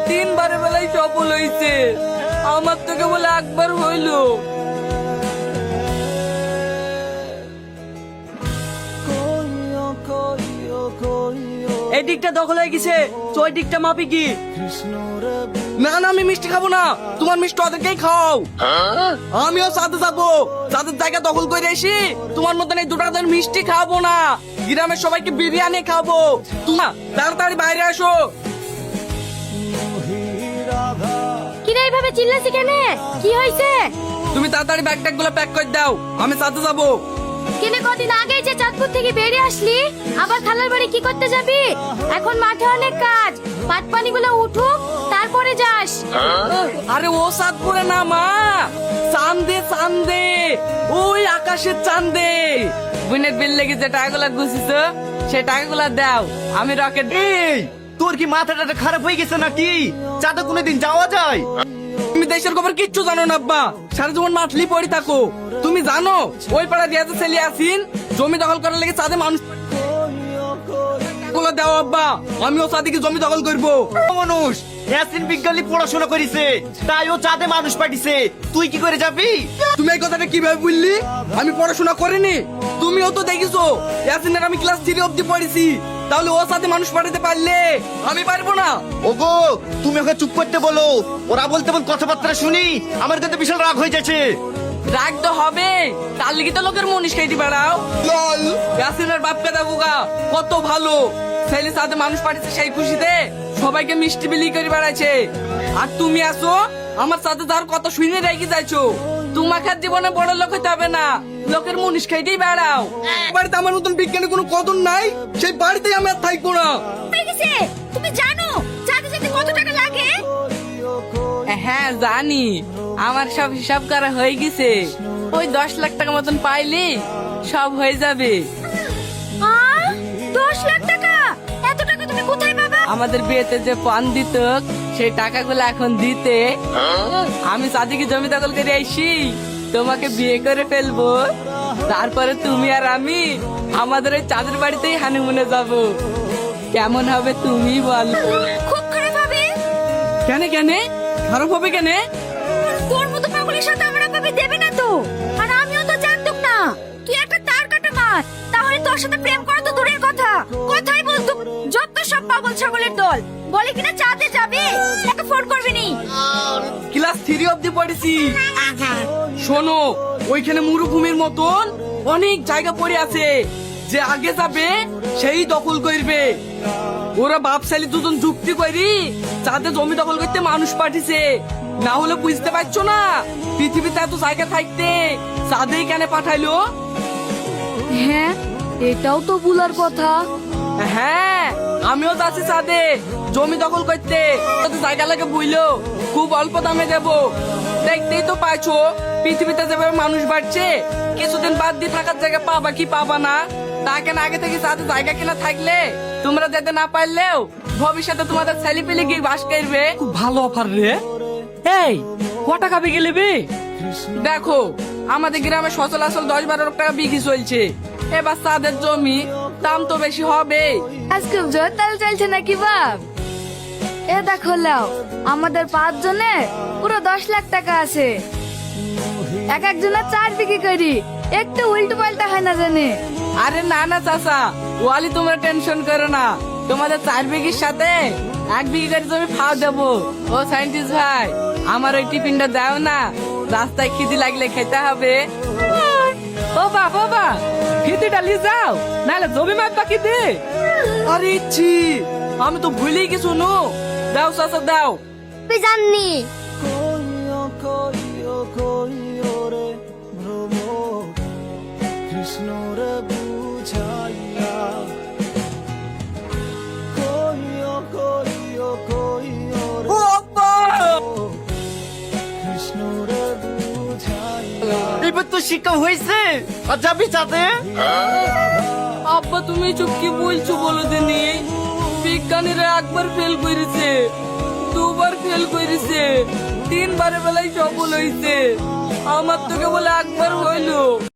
তিনবারের বেলায় সফল হয়েছে, আমার তো কেবল একবার হইলো। এই দিকটা দখল হয়ে গেছে, তো ওই দিকটা মাপি কি? না না, আমি মিষ্টি খাবো না, তোমার মিষ্টি ওদেরকেই খাও। আমিও সাথে যাবো, যাদের জায়গা দখল করে এসি তোমার মতন এই 2 টাকা দামের মিষ্টি খাবো না, গ্রামের সবাইকে বিরিয়ানি খাবো। তোমার তাড়াতাড়ি বাইরে আসো। কিরে এইভাবে চিল্লাছি কেন? কি হয়েছে? তুমি তাড়াতাড়ি ব্যাগ ট্যাগ গুলো প্যাক করে দাও, আমি সাথে যাবো। কিনে কদিন আগে যে চাঁদপুর থেকে বেরিয়ে আসলি, আবার খালার বাড়ি কি করতে যাবি? এখন মাঠে অনেক কাজ, পাট পানিগুলো উঠুক তারপরে যাস। আরে ও সাতপুরে না মা, চান্দে চান্দে, ওই আকাশের চান্দে। বুনের বিল লেগে যে টাকাগুলা গুছিস সে টাকাগুলা দাও, আমি রকেট। এই তোর কি মাথাটা খারাপ হয়ে গেছে নাকি? চাঁদে কোনোদিন যাওয়া যায়? তুমি দেশের খবর কিচ্ছু জানো না আব্বা, সারা জীবন মাঠলি পড়ে থাকো। তুমি জানো ওই পাড়া দিয়ে ছেলে আসিন জমি দখল করার লেগে চাঁদে মানুষ দাও আব্বা, আমিও চাঁদিকে জমি দখল করবো। মানুষ ইয়াসিন বিজ্ঞানী পড়াশোনা করিছে, তাই ও চাঁদে মানুষ পাঠিয়েছে, তুই কি করে যাবি? তুমি এই কথাটা কিভাবে বললি? আমি পড়াশোনা করিনি, তুমিও তো দেখিছো ইয়াসিনের আমি ক্লাস 3 অবধি পড়েছি, তাহলে ও সাথে মানুষ পাঠাতে পারলে আমি পারবো না? ওগো তুমি ওকে চুপ করতে বলো, ওরা বলতে বল কথাবার্তা শুনি আমার কিন্তু বিশাল রাগ হয়ে যাচ্ছে। রাগ তো হবে, তার লিগে তো লোকের মনীষ খাইতে বেড়াও। ইয়াসিনের বাপকে দেখো গা, কত ভালো ছেলে সাথে মানুষ পাঠিয়েছে, সেই খুশিতে সবাইকে মিষ্টি বিলি করে বেড়াচ্ছে। আর তুমি আসো আমার সাথে তার কথা শুনে রেখে যাইছো। তোমাকে আর জীবনে বড় লোক হইতে হবে না, লোকের মনীষ খাইতেই বেড়াও। বাড়িতে আমার মতন বিজ্ঞানী কোনো কদর নাই, সেই বাড়িতেই আমি আর থাকবো না। তুমি জানো চাঁদে যেতে কত টাকা লাগে? হ্যাঁ জানি, আমার সব হিসাব করা হয়ে গেছে। ওই 10 লাখ টাকা মতন পাইলি সব হয়ে যাবে। 10 লাখ টাকা? এত টাকা তুমি কোথায় পাবা? আমাদের বিয়েতে যে পান দিত সেই টাকাগুলো এখন দিতে আমি চাঁদিকে জমি দখল করে আইসি, তোমাকে বিয়ে করে ফেলবো, তারপরে তুমি আর আমি আমাদের ওই চাঁদের বাড়িতেই হানিমুনে যাব। কেমন হবে তুমি বলো? খুব খারাপ হবে। কেন কেন খারাপ হবে কেন? তোর মতো পাগলের সাথে আমার বাবা দেবে না তো, আর আমিও তো জানতাম না তুই একটা তার কাটা মার, তাহলে তোর সাথে প্রেম করা তো দূরের কথা, কথাই বলতো। যত সব পাগল ছাগলের দল বলে কিনা চাঁদে যাবে, তাকে ফোন করবি নি। ক্লাস 3 অবধি পড়েছি। শোনো, ওইখানে মরুভূমির মতন অনেক জায়গা পড়ে আছে, যে আগে যাবে সেই দখল করবে। ওরা বাপশালী দুজন যুক্তি করি চাঁদে জমি দখল করতে মানুষ পাঠিয়েছে, না হলে বুঝতে পারছো না পৃথিবীতে এত জায়গা থাকতে চাঁদেই কেন পাঠাইলো? হ্যাঁ এটাও তো ভুলার কথা। হ্যাঁ আমিও যাচ্ছি চাঁদে জমি দখল করতে, কত জায়গা লাগে বুঝলো, খুব অল্প দামে দেবো। দেখতেই তো পাইছো পৃথিবীতে যেভাবে মানুষ বাড়ছে, কিছুদিন বাদ দিয়ে থাকার জায়গা পাবা কি পাবা না? তা কেন আগে থেকে চাঁদে জায়গা কিনা থাকলে তোমরা যেতে না পারলেও ভবিষ্যতে তোমাদের ছেলে পেলে কি বাস করবে। খুব ভালো অফার রে। এই কটা খাবি গেলে দেখো আমাদের গ্রামে সচলাচল 10-12 লাখ টাকা বিক্রি চলছে, এবার চাঁদের জমি দাম তো বেশি হবে। আজকে জোরতাল চলছে নাকি বাপ? এ দেখো লাও, আমাদের 5 জনের পুরো 10 লাখ টাকা আছে, এক একজনের 4 বিক্রি করি, একটু উল্টো পাল্টা হয় না জানে। আরে না না চাচা, ওয়ালি তোমরা টেনশন করো না, তোমাদের 4 বিঘির সাথে 1 বিঘি করে জমি ফাও দেবো। ও সাইন্টিস্ট ভাই, আমার ওই টিফিনটা দাও না, রাস্তায় খিদি লাগলে খেতে হবে। ও বাবা খিদি ডালিয়ে যাও, নাহলে জমি মাপ বাকি দে। আরে ইচ্ছি আমি তো ভুলেই গেছো নো, দাও চাচা দাও। তুই জাননি এবার তো শিক্ষা হয়েছে, আর যাবি চাঁদে? আব্বা তুমি চুপ কি বলছো বলো দিনি? বিজ্ঞানীরা একবার ফেল করেছে, 2 বার ফেল করেছে, 3 বারের বেলায় সফল হয়েছে, আমার তো কেবল একবার হইলো।